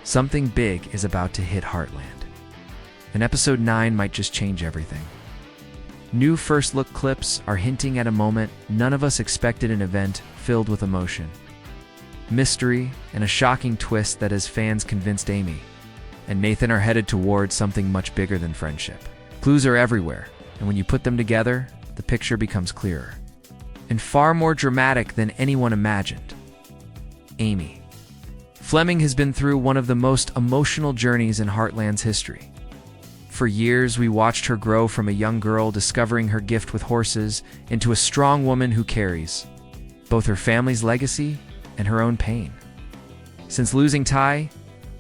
Something big is about to hit Heartland. And episode 9 might just change everything. New first look clips are hinting at a moment none of us expected, an event filled with emotion, mystery, and a shocking twist that has fans convinced Amy and Nathan are headed towards something much bigger than friendship. Clues are everywhere, and when you put them together, the picture becomes clearer and far more dramatic than anyone imagined. Amy Fleming has been through one of the most emotional journeys in Heartland's history. For years, we watched her grow from a young girl discovering her gift with horses into a strong woman who carries both her family's legacy and her own pain. Since losing Ty,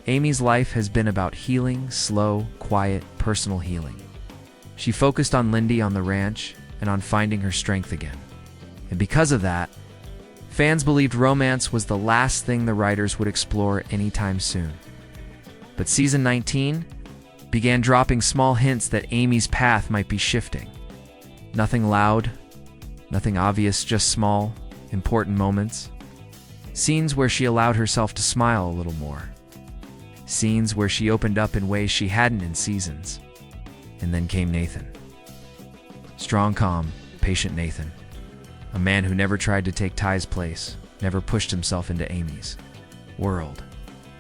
Amy's life has been about healing, slow, quiet, personal healing. She focused on Lyndy on the ranch and on finding her strength again. And because of that, fans believed romance was the last thing the writers would explore anytime soon. But season 19 began dropping small hints that Amy's path might be shifting. Nothing loud, nothing obvious, just small, important moments. Scenes where she allowed herself to smile a little more. Scenes where she opened up in ways she hadn't in seasons. And then came Nathan. Strong, calm, patient Nathan. A man who never tried to take Ty's place, never pushed himself into Amy's world.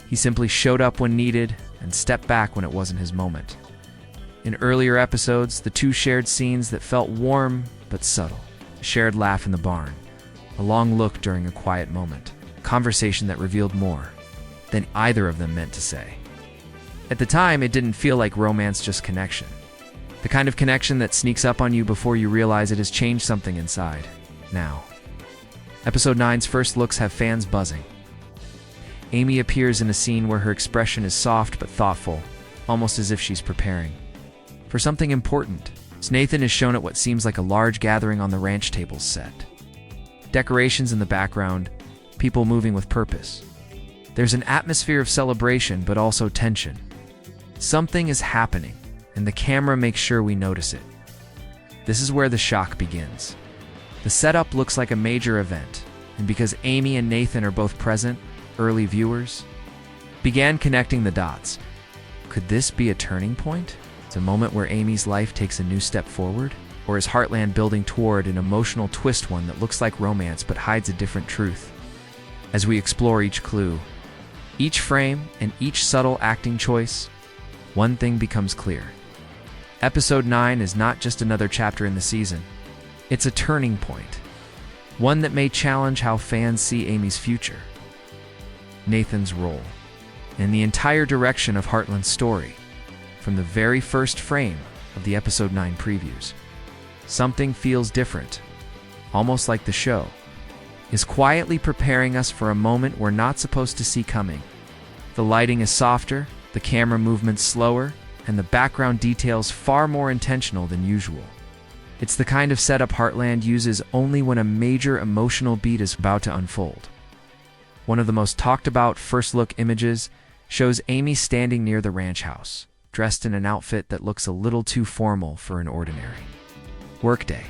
He simply showed up when needed and stepped back when it wasn't his moment. In earlier episodes, the two shared scenes that felt warm but subtle. A shared laugh in the barn, a long look during a quiet moment, a conversation that revealed more than either of them meant to say. At the time, it didn't feel like romance, just connection. The kind of connection that sneaks up on you before you realize it has changed something inside. Now, episode 9's first looks have fans buzzing. Amy appears in a scene where her expression is soft but thoughtful, almost as if she's preparing for something important. As Nathan is shown at what seems like a large gathering on the ranch table's set. Decorations in the background, people moving with purpose. There's an atmosphere of celebration but also tension. Something is happening, and the camera makes sure we notice it. This is where the shock begins. The setup looks like a major event, and because Amy and Nathan are both present, early viewers began connecting the dots. Could this be a turning point? It's a moment where Amy's life takes a new step forward? Or is Heartland building toward an emotional twist, one that looks like romance but hides a different truth? As we explore each clue, each frame, and each subtle acting choice, one thing becomes clear. Episode 9 is not just another chapter in the season. It's a turning point, one that may challenge how fans see Amy's future, Nathan's role, and the entire direction of Heartland's story. From the very first frame of the episode 9 previews, something feels different, almost like the show is quietly preparing us for a moment we're not supposed to see coming. The lighting is softer, the camera movement slower, and the background details far more intentional than usual. It's the kind of setup Heartland uses only when a major emotional beat is about to unfold. One of the most talked about first look images shows Amy standing near the ranch house, dressed in an outfit that looks a little too formal for an ordinary workday.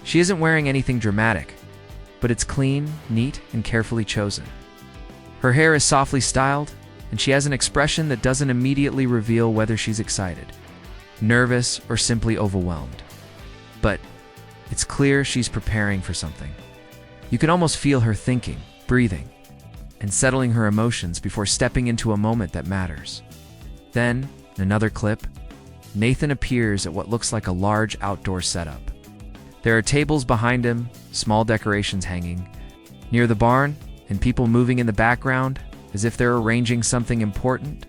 She isn't wearing anything dramatic, but it's clean, neat, and carefully chosen. Her hair is softly styled, and she has an expression that doesn't immediately reveal whether she's excited, nervous, or simply overwhelmed. But it's clear she's preparing for something. You can almost feel her thinking, breathing, and settling her emotions before stepping into a moment that matters. Then, in another clip, Nathan appears at what looks like a large outdoor setup. There are tables behind him, small decorations hanging near the barn, and people moving in the background as if they're arranging something important.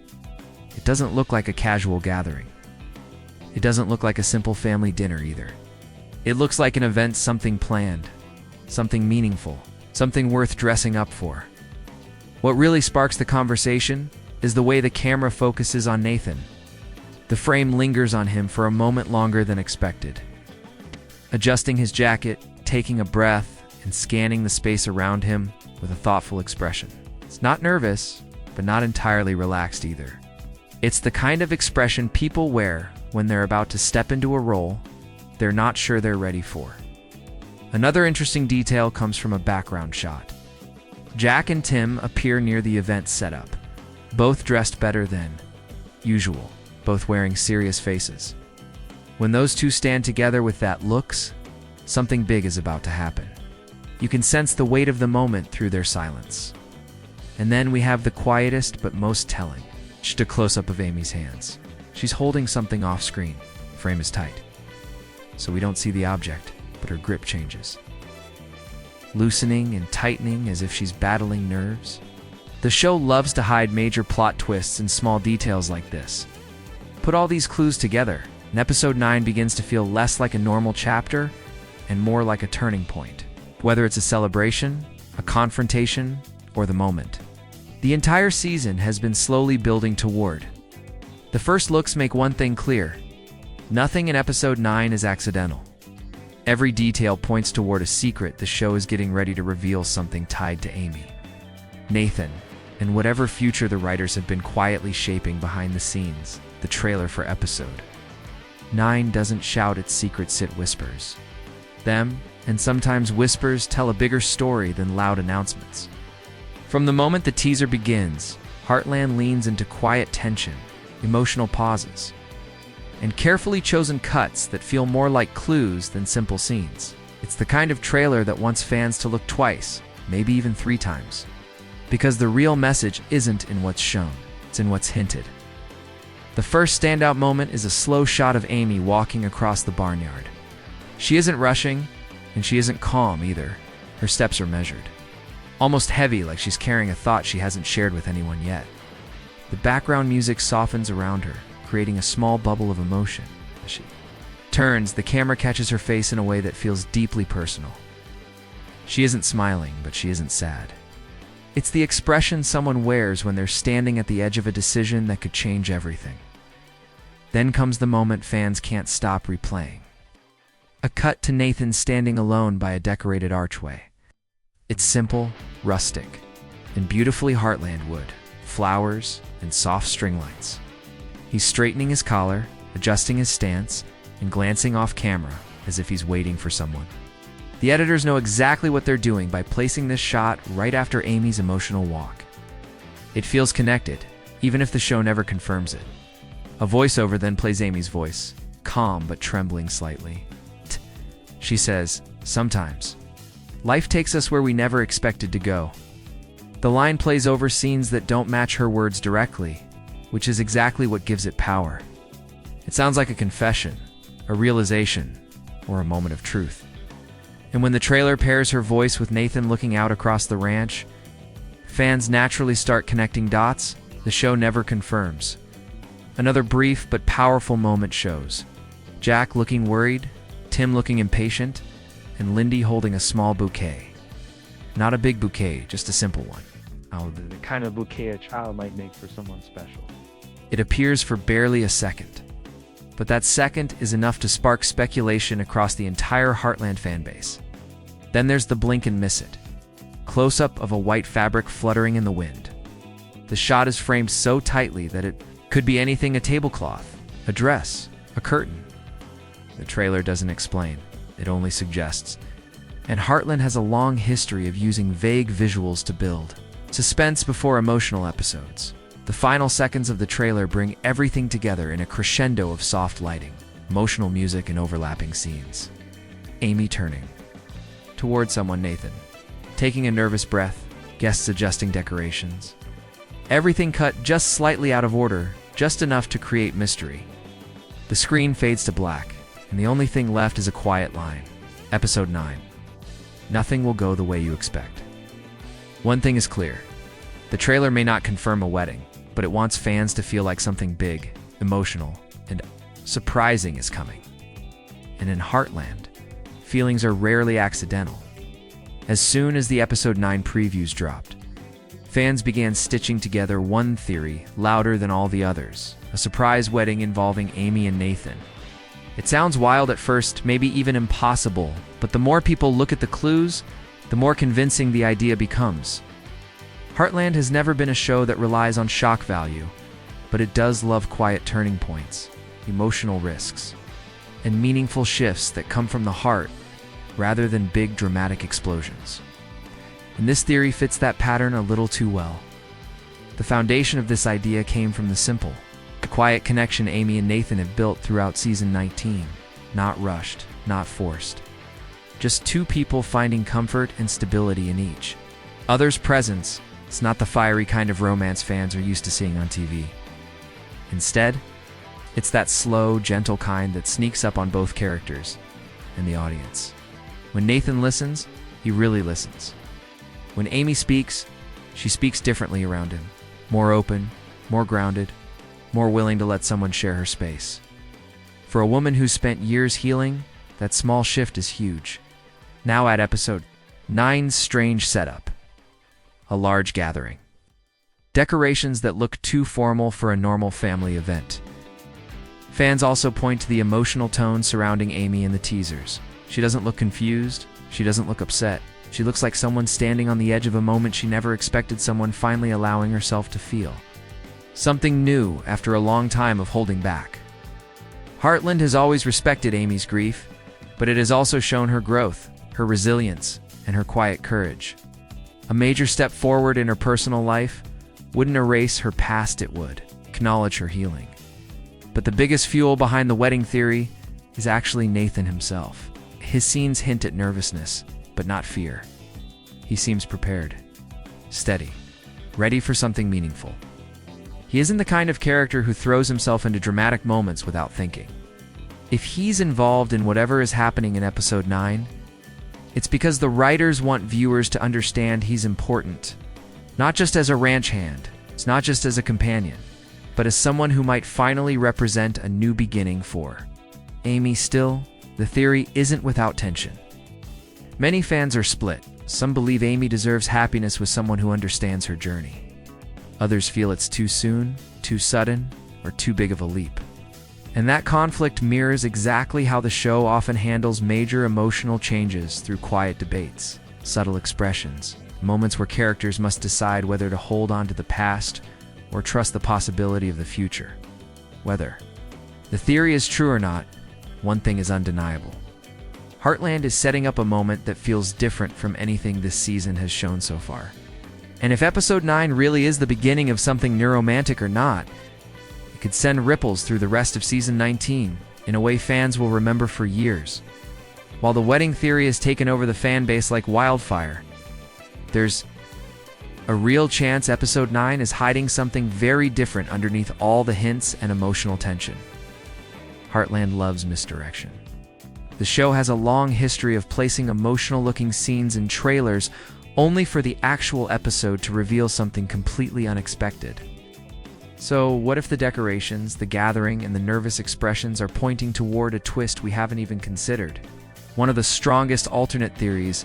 It doesn't look like a casual gathering. It doesn't look like a simple family dinner either. It looks like an event, something planned, something meaningful, something worth dressing up for. What really sparks the conversation is the way the camera focuses on Nathan. The frame lingers on him for a moment longer than expected. Adjusting his jacket, taking a breath, and scanning the space around him with a thoughtful expression. It's not nervous, but not entirely relaxed either. It's the kind of expression people wear when they're about to step into a role they're not sure they're ready for. Another interesting detail comes from a background shot. Jack and Tim appear near the event setup, both dressed better than usual, both wearing serious faces. When those two stand together with that looks, something big is about to happen. You can sense the weight of the moment through their silence. And then we have the quietest but most telling. Just a close-up of Amy's hands. She's holding something off-screen. Frame is tight, so we don't see the object, but her grip changes, loosening and tightening as if she's battling nerves. The show loves to hide major plot twists in small details like this. Put all these clues together, and episode 9 begins to feel less like a normal chapter and more like a turning point, whether it's a celebration, a confrontation, or the moment. The entire season has been slowly building toward. The first looks make one thing clear. Nothing in episode 9 is accidental. Every detail points toward a secret the show is getting ready to reveal, something tied to Amy, Nathan, and whatever future the writers have been quietly shaping behind the scenes. The trailer for episode 9 doesn't shout its secrets, it whispers them, and sometimes whispers tell a bigger story than loud announcements. From the moment the teaser begins, Heartland leans into quiet tension, emotional pauses, and carefully chosen cuts that feel more like clues than simple scenes. It's the kind of trailer that wants fans to look twice, maybe even 3 times. Because the real message isn't in what's shown, it's in what's hinted. The first standout moment is a slow shot of Amy walking across the barnyard. She isn't rushing, and she isn't calm either. Her steps are measured, almost heavy, like she's carrying a thought she hasn't shared with anyone yet. The background music softens around her, creating a small bubble of emotion. As she turns, the camera catches her face in a way that feels deeply personal. She isn't smiling, but she isn't sad. It's the expression someone wears when they're standing at the edge of a decision that could change everything. Then comes the moment fans can't stop replaying. A cut to Nathan standing alone by a decorated archway. It's simple, rustic, and beautifully Heartland wood, flowers, and soft string lights. He's straightening his collar, adjusting his stance, and glancing off camera as if he's waiting for someone. The editors know exactly what they're doing by placing this shot right after Amy's emotional walk. It feels connected, even if the show never confirms it. A voiceover then plays Amy's voice, calm but trembling slightly. She says, "Sometimes life takes us where we never expected to go." The line plays over scenes that don't match her words directly, which is exactly what gives it power. It sounds like a confession, a realization, or a moment of truth. And when the trailer pairs her voice with Nathan looking out across the ranch, fans naturally start connecting dots the show never confirms. Another brief but powerful moment shows Jack looking worried, Tim looking impatient, and Lyndy holding a small bouquet. Not a big bouquet, just a simple one. The kind of bouquet a child might make for someone special. It appears for barely a second, but that second is enough to spark speculation across the entire Heartland fanbase. Then there's the blink and miss it. Close-up of a white fabric fluttering in the wind. The shot is framed so tightly that it could be anything: a tablecloth, a dress, a curtain. The trailer doesn't explain, it only suggests. And Heartland has a long history of using vague visuals to build suspense before emotional episodes. The final seconds of the trailer bring everything together in a crescendo of soft lighting, emotional music, and overlapping scenes. Amy turning toward someone, Nathan taking a nervous breath, guests adjusting decorations. Everything cut just slightly out of order, just enough to create mystery. The screen fades to black, and the only thing left is a quiet line. Episode 9. Nothing will go the way you expect. One thing is clear. The trailer may not confirm a wedding, but it wants fans to feel like something big, emotional, and surprising is coming. And in Heartland, feelings are rarely accidental. As soon as the episode 9 previews dropped, fans began stitching together one theory louder than all the others: a surprise wedding involving Amy and Nathan. It sounds wild at first, maybe even impossible, but the more people look at the clues, the more convincing the idea becomes. Heartland has never been a show that relies on shock value, but it does love quiet turning points, emotional risks, and meaningful shifts that come from the heart rather than big dramatic explosions. And this theory fits that pattern a little too well. The foundation of this idea came from the simple, the quiet connection Amy and Nathan have built throughout season 19. Not rushed, not forced. Just two people finding comfort and stability in each. Others' presence, it's not the fiery kind of romance fans are used to seeing on TV. Instead, it's that slow, gentle kind that sneaks up on both characters and the audience. When Nathan listens, he really listens. When Amy speaks, she speaks differently around him. More open, more grounded, more willing to let someone share her space. For a woman who's spent years healing, that small shift is huge. Now at episode 9's strange setup. A large gathering. Decorations that look too formal for a normal family event. Fans also point to the emotional tone surrounding Amy in the teasers. She doesn't look confused. She doesn't look upset. She looks like someone standing on the edge of a moment she never expected, someone finally allowing herself to feel. Something new after a long time of holding back. Heartland has always respected Amy's grief, but it has also shown her growth, her resilience, and her quiet courage. A major step forward in her personal life wouldn't erase her past, it would acknowledge her healing. But the biggest fuel behind the wedding theory is actually Nathan himself. His scenes hint at nervousness, but not fear. He seems prepared, steady, ready for something meaningful. He isn't the kind of character who throws himself into dramatic moments without thinking. If he's involved in whatever is happening in episode 9, it's because the writers want viewers to understand he's important. Not just as a ranch hand, it's not just as a companion, but as someone who might finally represent a new beginning for Amy. Still, the theory isn't without tension. Many fans are split. Some believe Amy deserves happiness with someone who understands her journey. Others feel it's too soon, too sudden, or too big of a leap. And that conflict mirrors exactly how the show often handles major emotional changes through quiet debates, subtle expressions, moments where characters must decide whether to hold on to the past or trust the possibility of the future. Whether the theory is true or not, one thing is undeniable. Heartland is setting up a moment that feels different from anything this season has shown so far. And if episode 9 really is the beginning of something new, romantic or not, it could send ripples through the rest of season 19 in a way fans will remember for years. While the wedding theory has taken over the fan base like wildfire, there's a real chance episode 9 is hiding something very different underneath all the hints and emotional tension. Heartland loves misdirection. The show has a long history of placing emotional-looking scenes in trailers only for the actual episode to reveal something completely unexpected. So what if the decorations, the gathering, and the nervous expressions are pointing toward a twist we haven't even considered? One of the strongest alternate theories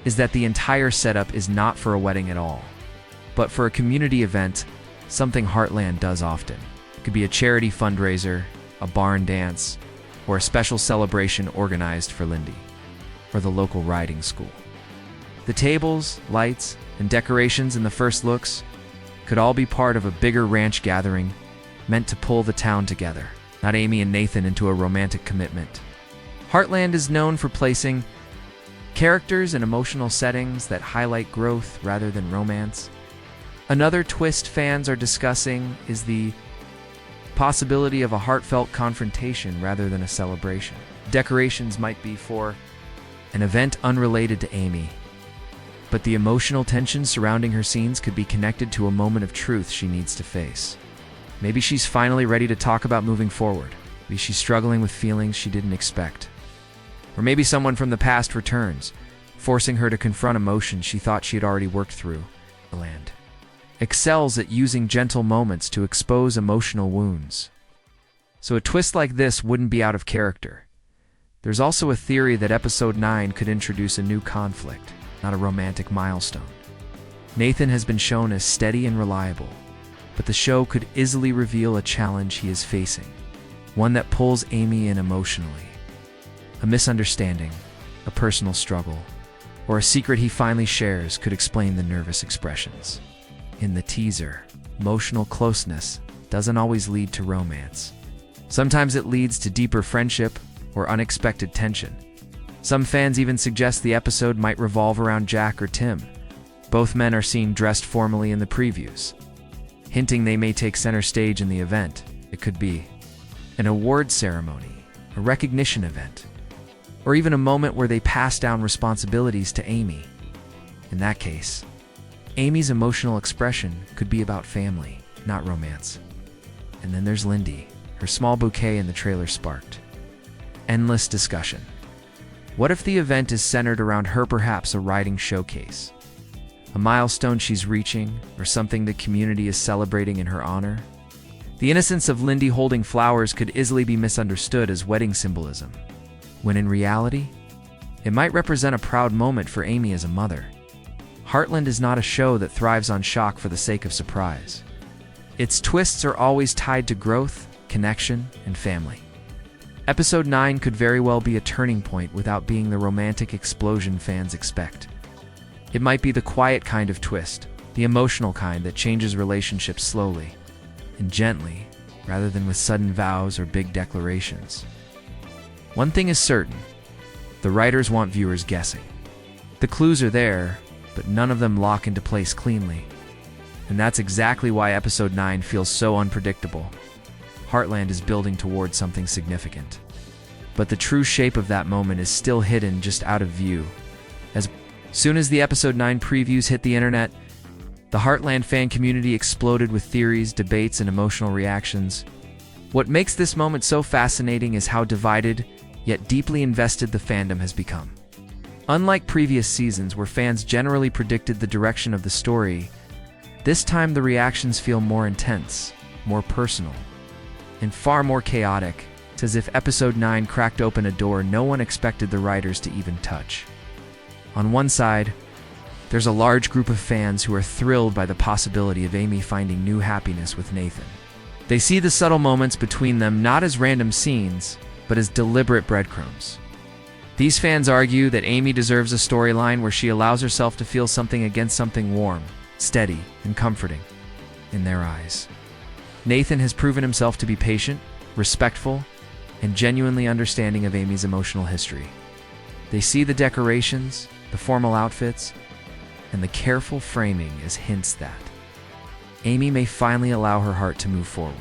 is that the entire setup is not for a wedding at all, but for a community event, something Heartland does often. It could be a charity fundraiser, a barn dance, or a special celebration organized for Lyndy, or the local riding school. The tables, lights, and decorations in the first looks could all be part of a bigger ranch gathering meant to pull the town together, not Amy and Nathan into a romantic commitment. Heartland is known for placing characters in emotional settings that highlight growth rather than romance. Another twist fans are discussing is the possibility of a heartfelt confrontation rather than a celebration. Decorations might be for an event unrelated to Amy, but the emotional tension surrounding her scenes could be connected to a moment of truth she needs to face. Maybe she's finally ready to talk about moving forward. Maybe she's struggling with feelings she didn't expect. Or maybe someone from the past returns, forcing her to confront emotions she thought she had already worked through. Heartland excels at using gentle moments to expose emotional wounds. So a twist like this wouldn't be out of character. There's also a theory that episode 9 could introduce a new conflict, not a romantic milestone. Nathan has been shown as steady and reliable, but the show could easily reveal a challenge he is facing, one that pulls Amy in emotionally. A misunderstanding, a personal struggle, or a secret he finally shares could explain the nervous expressions. In the teaser, emotional closeness doesn't always lead to romance. Sometimes it leads to deeper friendship or unexpected tension. Some fans even suggest the episode might revolve around Jack or Tim. Both men are seen dressed formally in the previews. hinting they may take center stage in the event. It could be an award ceremony, a recognition event, or even a moment where they pass down responsibilities to Amy. In that case, Amy's emotional expression could be about family, not romance. And then there's Lyndy. Her small bouquet in the trailer sparked endless discussion. What if the event is centered around her, perhaps a writing showcase, a milestone she's reaching, or something the community is celebrating in her honor? The innocence of Lyndy holding flowers could easily be misunderstood as wedding symbolism, when in reality, it might represent a proud moment for Amy as a mother. Heartland is not a show that thrives on shock for the sake of surprise. Its twists are always tied to growth, connection, and family. Episode 9 could very well be a turning point without being the romantic explosion fans expect. It might be the quiet kind of twist, the emotional kind that changes relationships slowly and gently, rather than with sudden vows or big declarations. One thing is certain: the writers want viewers guessing. The clues are there, but none of them lock into place cleanly. And that's exactly why Episode 9 feels so unpredictable. Heartland is building towards something significant, but the true shape of that moment is still hidden, just out of view. As soon as the Episode 9 previews hit the internet, the Heartland fan community exploded with theories, debates, and emotional reactions. What makes this moment so fascinating is how divided, yet deeply invested the fandom has become. Unlike previous seasons where fans generally predicted the direction of the story, this time the reactions feel more intense, more personal, and far more chaotic. It's as if Episode 9 cracked open a door no one expected the writers to even touch. On one side, there's a large group of fans who are thrilled by the possibility of Amy finding new happiness with Nathan. They see the subtle moments between them not as random scenes, but as deliberate breadcrumbs. These fans argue that Amy deserves a storyline where she allows herself to feel something against something warm, steady, and comforting in their eyes. Nathan has proven himself to be patient, respectful, and genuinely understanding of Amy's emotional history. They see the decorations, the formal outfits, and the careful framing as hints that Amy may finally allow her heart to move forward.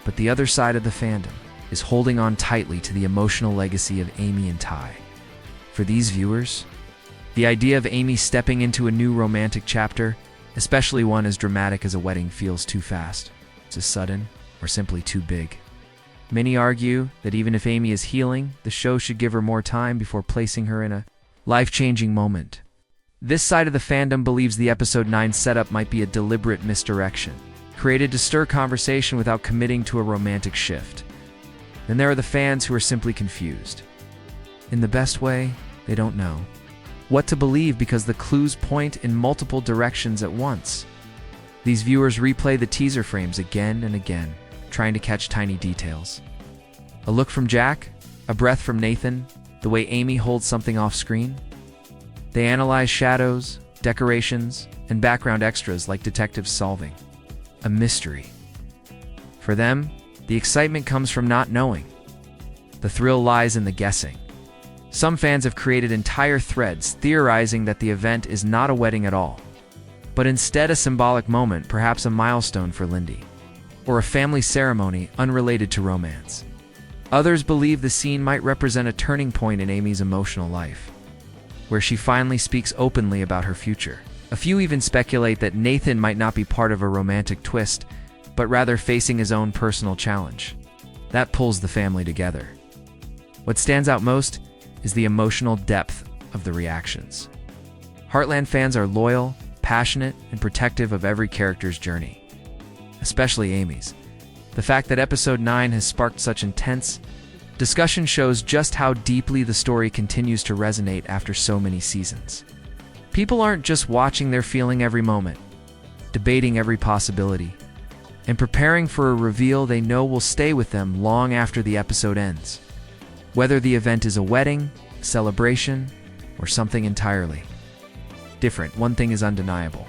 But the other side of the fandom is holding on tightly to the emotional legacy of Amy and Ty. For these viewers, the idea of Amy stepping into a new romantic chapter, especially one as dramatic as a wedding, feels too fast, too sudden, or simply too big. Many argue that even if Amy is healing, the show should give her more time before placing her in a life-changing moment. This side of the fandom believes the Episode 9 setup might be a deliberate misdirection, created to stir conversation without committing to a romantic shift. Then there are the fans who are simply confused. In the best way, they don't know what to believe because the clues point in multiple directions at once. These viewers replay the teaser frames again and again, trying to catch tiny details. A look from Jack, a breath from Nathan, the way Amy holds something off screen. They analyze shadows, decorations, and background extras like detectives solving a mystery. For them, the excitement comes from not knowing. The thrill lies in the guessing. Some fans have created entire threads theorizing that the event is not a wedding at all, but instead a symbolic moment, perhaps a milestone for Lyndy, or a family ceremony unrelated to romance. Others believe the scene might represent a turning point in Amy's emotional life, where she finally speaks openly about her future. A few even speculate that Nathan might not be part of a romantic twist, but rather facing his own personal challenge. That pulls the family together. What stands out most is the emotional depth of the reactions. Heartland fans are loyal, passionate, and protective of every character's journey, especially Amy's. The fact that Episode 9 has sparked such intense discussion shows just how deeply the story continues to resonate after so many seasons. People aren't just watching, they're feeling every moment, debating every possibility, and preparing for a reveal they know will stay with them long after the episode ends. Whether the event is a wedding, celebration, or something entirely different, one thing is undeniable.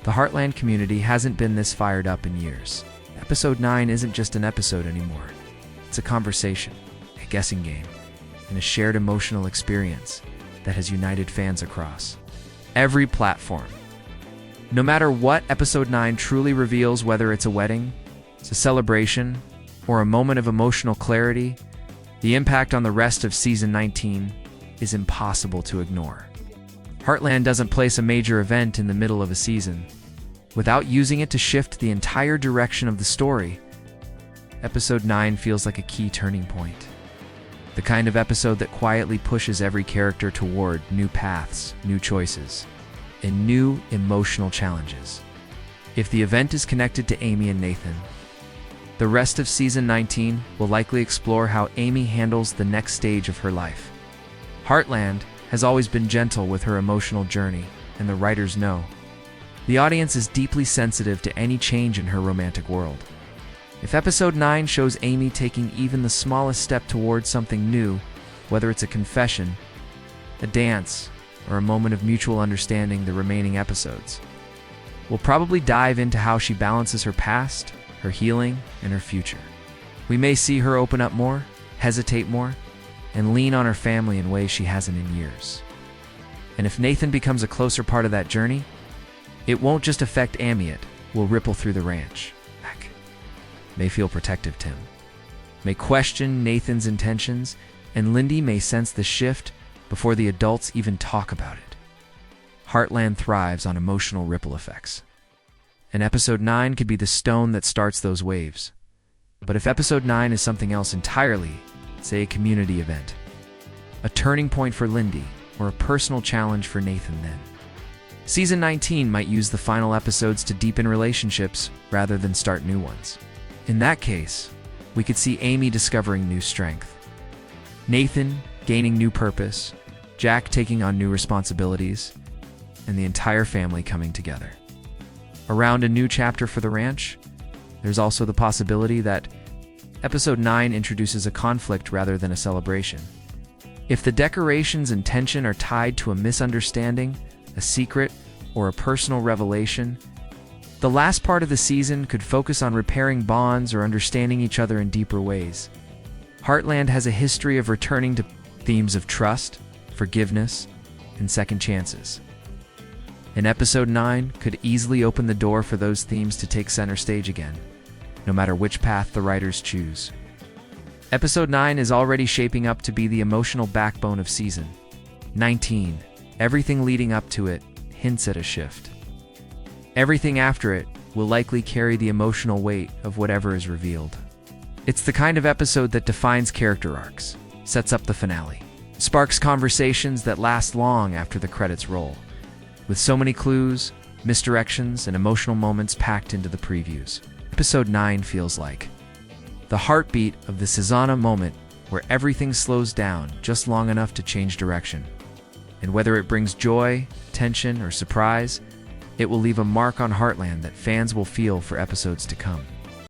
The Heartland community hasn't been this fired up in years. Episode 9 isn't just an episode anymore. It's a conversation, a guessing game, and a shared emotional experience that has united fans across every platform. No matter what episode 9 truly reveals, whether it's a wedding, it's a celebration, or a moment of emotional clarity, the impact on the rest of season 19 is impossible to ignore. Heartland doesn't place a major event in the middle of a season without using it to shift the entire direction of the story. Episode 9 feels like a key turning point. The kind of episode that quietly pushes every character toward new paths, new choices, and new emotional challenges. If the event is connected to Amy and Nathan, the rest of season 19 will likely explore how Amy handles the next stage of her life. Heartland has always been gentle with her emotional journey, and the writers know the audience is deeply sensitive to any change in her romantic world. If episode 9 shows Amy taking even the smallest step towards something new, whether it's a confession, a dance, or a moment of mutual understanding, the remaining episodes will probably dive into how she balances her past, her healing, and her future. We may see her open up more, hesitate more, and lean on her family in ways she hasn't in years. And if Nathan becomes a closer part of that journey, it won't just affect Amy, it will ripple through the ranch. Heck, may feel protective Tim, may question Nathan's intentions, and Lyndy may sense the shift before the adults even talk about it. Heartland thrives on emotional ripple effects, and episode 9 could be the stone that starts those waves. But if episode 9 is something else entirely, say a community event, a turning point for Lyndy, or a personal challenge for Nathan, then season 19 might use the final episodes to deepen relationships rather than start new ones. In that case, we could see Amy discovering new strength, Nathan gaining new purpose, Jack taking on new responsibilities, and the entire family coming together around a new chapter for the ranch. There's also the possibility that episode 9 introduces a conflict rather than a celebration. If the decorations and tension are tied to a misunderstanding, a secret, or a personal revelation, the last part of the season could focus on repairing bonds or understanding each other in deeper ways. Heartland has a history of returning to themes of trust, forgiveness, and second chances. And episode 9 could easily open the door for those themes to take center stage again, no matter which path the writers choose. Episode 9 is already shaping up to be the emotional backbone of season 19. Everything leading up to it hints at a shift. Everything after it will likely carry the emotional weight of whatever is revealed. It's the kind of episode that defines character arcs, sets up the finale, sparks conversations that last long after the credits roll, with so many clues, misdirections, and emotional moments packed into the previews. Episode 9 feels like the heartbeat of the Susanna moment, where everything slows down just long enough to change direction. And whether it brings joy, tension, or surprise, it will leave a mark on Heartland that fans will feel for episodes to come.